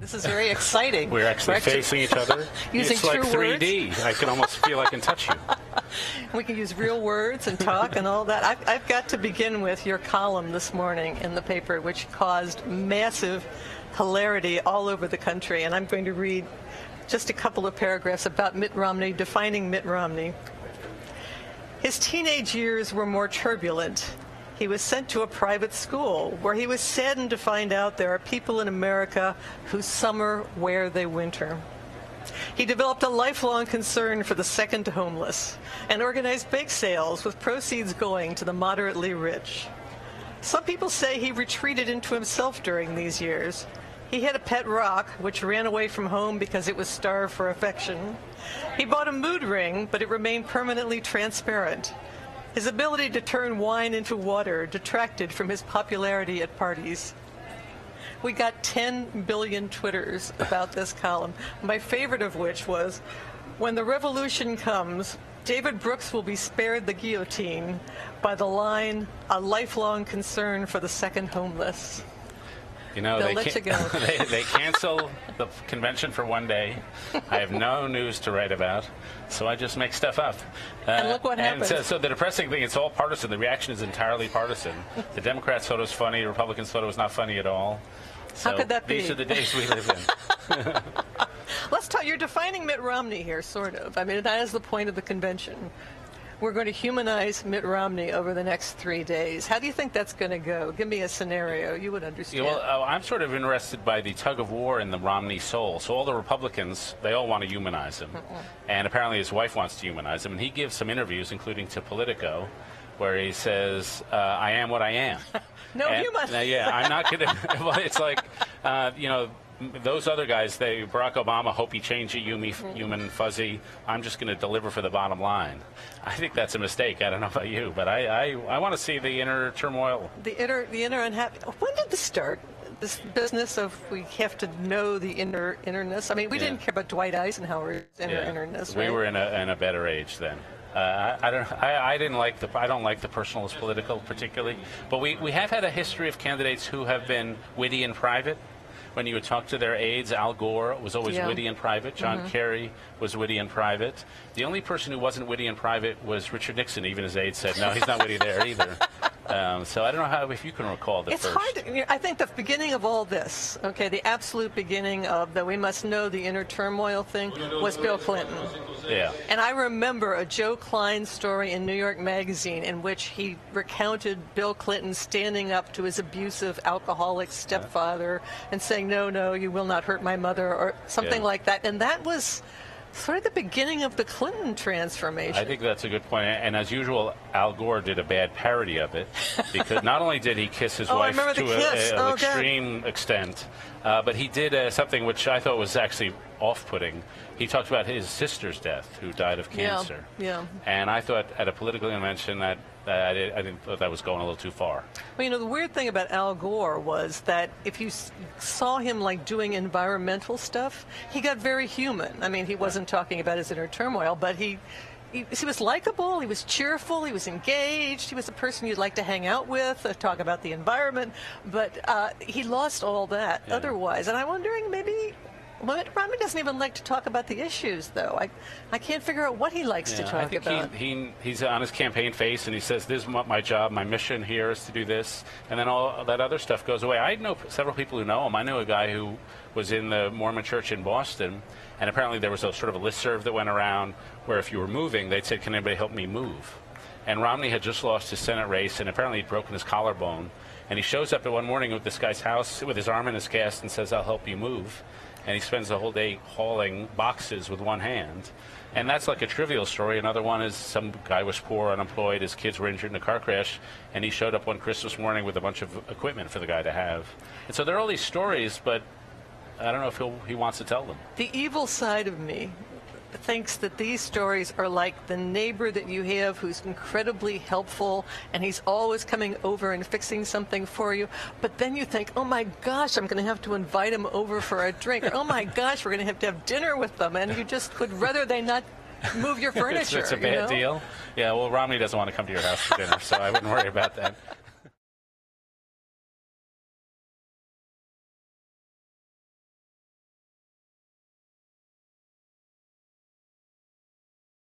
This is very exciting. We're actually facing each other. Using it's like true 3D. words. I can almost feel I can touch you. We can use real words and talk and all that. I've got to begin with your column this morning in the paper, which caused massive hilarity all over the country. And I'm going to read just a couple of paragraphs about Mitt Romney, defining Mitt Romney. His teenage years were more turbulent. He was sent to a private school where he was saddened to find out there are people in America who summer where they winter. He developed a lifelong concern for the second homeless and organized bake sales with proceeds going to the moderately rich. Some people say he retreated into himself during these years. He had a pet rock, which ran away from home because it was starved for affection. He bought a mood ring, but it remained permanently transparent. His ability to turn wine into water detracted from his popularity at parties. We got 10 billion Twitters about this column, my favorite of which was, "When the revolution comes, David Brooks will be spared the guillotine by the line, a lifelong concern for the second homeless." You know, They'll let you go. they cancel the convention for one day. I have no news to write about, so I just make stuff up. And look what happened. And so the depressing thing, it's all partisan. The reaction is entirely partisan. The Democrats thought it was funny. The Republicans thought it was not funny at all. So how could that be? These are the days we live in. Let's talk. You're defining Mitt Romney here, sort of. I mean, that is the point of the convention. We're going to humanize Mitt Romney over the next 3 days. How do you think that's going to go? Give me a scenario. You would understand. Yeah, well, I'm sort of interested by the tug of war in the Romney soul. So all the Republicans, they all want to humanize him. And apparently his wife wants to humanize him. And he gives some interviews, including to Politico, where he says, I am what I am. No human. Yeah, I'm not going to. Well, it's like, you know, those other guys, Barack Obama, hope he changed it, human fuzzy. I'm just going to deliver for the bottom line. I think that's a mistake. I don't know about you, but I want to see the inner turmoil. The inner unhappy. When did this start? This business of we have to know the innerness. I mean, we didn't care about Dwight Eisenhower's innerness. Right? We were in a better age then. I don't like the personalist political particularly, but we have had a history of candidates who have been witty in private. When you would talk to their aides, Al Gore was always witty in private. John Kerry was witty in private. The only person who wasn't witty in private was Richard Nixon. Even his aides said, no, he's not witty there either. So I don't know if you can recall the first. It's hard. I think the beginning of all this, okay, the absolute beginning of the we must know the inner turmoil thing was Bill Clinton. Yeah. And I remember a Joe Klein story in New York Magazine in which he recounted Bill Clinton standing up to his abusive alcoholic stepfather and saying, no, you will not hurt my mother, or something like that. And that was sort of the beginning of the Clinton transformation. I think that's a good point. And as usual, Al Gore did a bad parody of it, because not only did he kiss his wife to an extreme extent, but he did something which I thought was actually off-putting. He talked about his sister's death, who died of cancer. Yeah. And I thought at a political convention that I didn't thought that was going a little too far. Well, you know, the weird thing about Al Gore was that if you saw him like doing environmental stuff, he got very human. I mean, he wasn't talking about his inner turmoil, but he was likable, he was cheerful, he was engaged, he was a person you'd like to hang out with, talk about the environment, but he lost all that otherwise. And I'm wondering maybe Romney doesn't even like to talk about the issues, though. I can't figure out what he likes to talk about. He's on his campaign face, and he says, this is my job, my mission here is to do this, and then all that other stuff goes away. I know several people who know him. I know a guy who was in the Mormon church in Boston, and apparently there was a sort of a listserv that went around where if you were moving, they'd say, can anybody help me move? And Romney had just lost his Senate race, and apparently he'd broken his collarbone, and he shows up at one morning at this guy's house with his arm in his cast and says, I'll help you move. And he spends the whole day hauling boxes with one hand. And that's like a trivial story. Another one is some guy was poor, unemployed, his kids were injured in a car crash, and he showed up one Christmas morning with a bunch of equipment for the guy to have. And so there are all these stories, but I don't know if he wants to tell them. The evil side of me thinks that these stories are like the neighbor that you have who's incredibly helpful and he's always coming over and fixing something for you, but then you think, oh my gosh, I'm going to have to invite him over for a drink, or oh my gosh, we're going to have dinner with them, and you just would rather they not move your furniture. It's a bad deal. Yeah, well, Romney doesn't want to come to your house for dinner, so I wouldn't worry about that.